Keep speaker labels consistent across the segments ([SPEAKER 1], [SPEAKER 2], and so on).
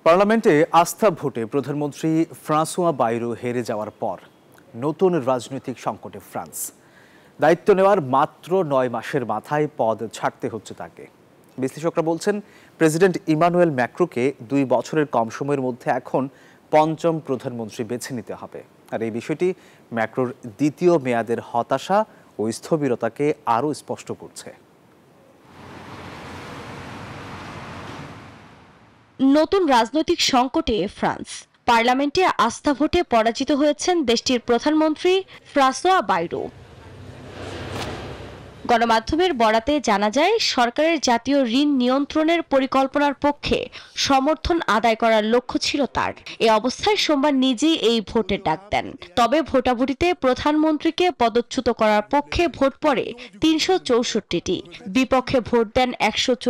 [SPEAKER 1] পার্লামেন্টে আস্থা ভোটে প্রধানমন্ত্রী ফ্রাঁসোয়া বাইরো হেরে যাওয়ার পর নতুন রাজনৈতিক সংকটে ফ্রান্স। দায়িত্ব নেওয়ার মাত্র ৯ মাসের মাথায় পদ ছাড়তে হচ্ছে তাকে। বিশ্লেষকরা বলছেন, প্রেসিডেন্ট ইমানুয়েল ম্যাক্রোকে ২ বছরের কম সময়ের মধ্যে এখন পঞ্চম প্রধানমন্ত্রী বেছে নিতে হবে। আর এই বিষয়টি ম্যাক্রোর দ্বিতীয় মেয়াদের হতাশা ও স্থবিরতাকে আরও স্পষ্ট করছে।
[SPEAKER 2] নতুন রাজনৈতিক সংকটে ফ্রান্স। পার্লামেন্টে আস্থা ভোটে পরাজিত হয়েছেন দেশটির প্রধানমন্ত্রী ফ্রাঁসোয়া বাইরো। গণমাধ্যমের বরাতে জানা যায়, সরকারের জাতীয় ঋণ নিয়ন্ত্রণের পরিকল্পনার পক্ষে সমর্থন আদায় করার লক্ষ্য ছিল তার। এ অবস্থায় সোমবার নিজেই এই ভোটের ডাক দেন। তবে ভোটাভুটিতে প্রধানমন্ত্রীকে পদচ্যুত করার পক্ষে ভোট পড়ে ৩৬৪টি, বিপক্ষে ভোট দেন ১৯৪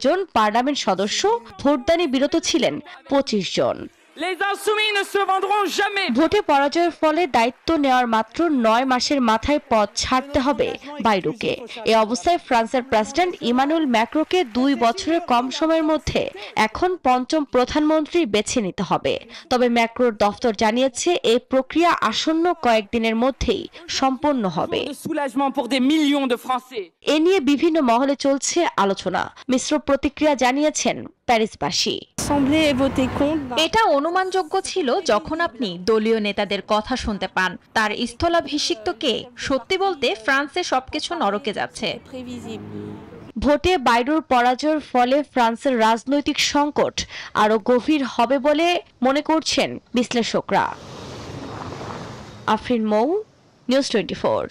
[SPEAKER 2] জন পার্লামেন্ট সদস্য। ভোটদানে বিরত ছিলেন ২৫ জন। ভোটে পরাজয়ের ফলে দায়িত্ব নেওয়ার মাত্র ৯ মাসের মাথায় পদ ছাড়তে হবে বাইরোকে। এ অবস্থায় ফ্রান্সের প্রেসিডেন্ট ইমানুয়েল ম্যাক্রোকে ২ বছরের কম সময়ের মধ্যে এখন পঞ্চম প্রধানমন্ত্রী বেছে নিতে হবে। তবে ম্যাক্রোর দফতর জানিয়েছে, এই প্রক্রিয়া আসন্ন কয়েকদিনের মধ্যেই সম্পন্ন হবে। এ নিয়ে বিভিন্ন মহলে চলছে আলোচনা। মিশ্র প্রতিক্রিয়া জানিয়েছেন প্যারিসবাসী।
[SPEAKER 3] এটা অনুমানযোগ্য ছিল যখন আপনি দলীয় নেতাদের কথা শুনতে পান। তার স্থলাভিষিক্ত কে? সত্যি বলতে ফ্রান্সে সবকিছু নরকে যাচ্ছে।
[SPEAKER 2] ভোটে বাইরোর পরাজয়ের ফলে ফ্রান্সের রাজনৈতিক সংকট আরো গভীর হবে বলে মনে করছেন বিশ্লেষকরা। আফরিন মৌ, নিউজ 24।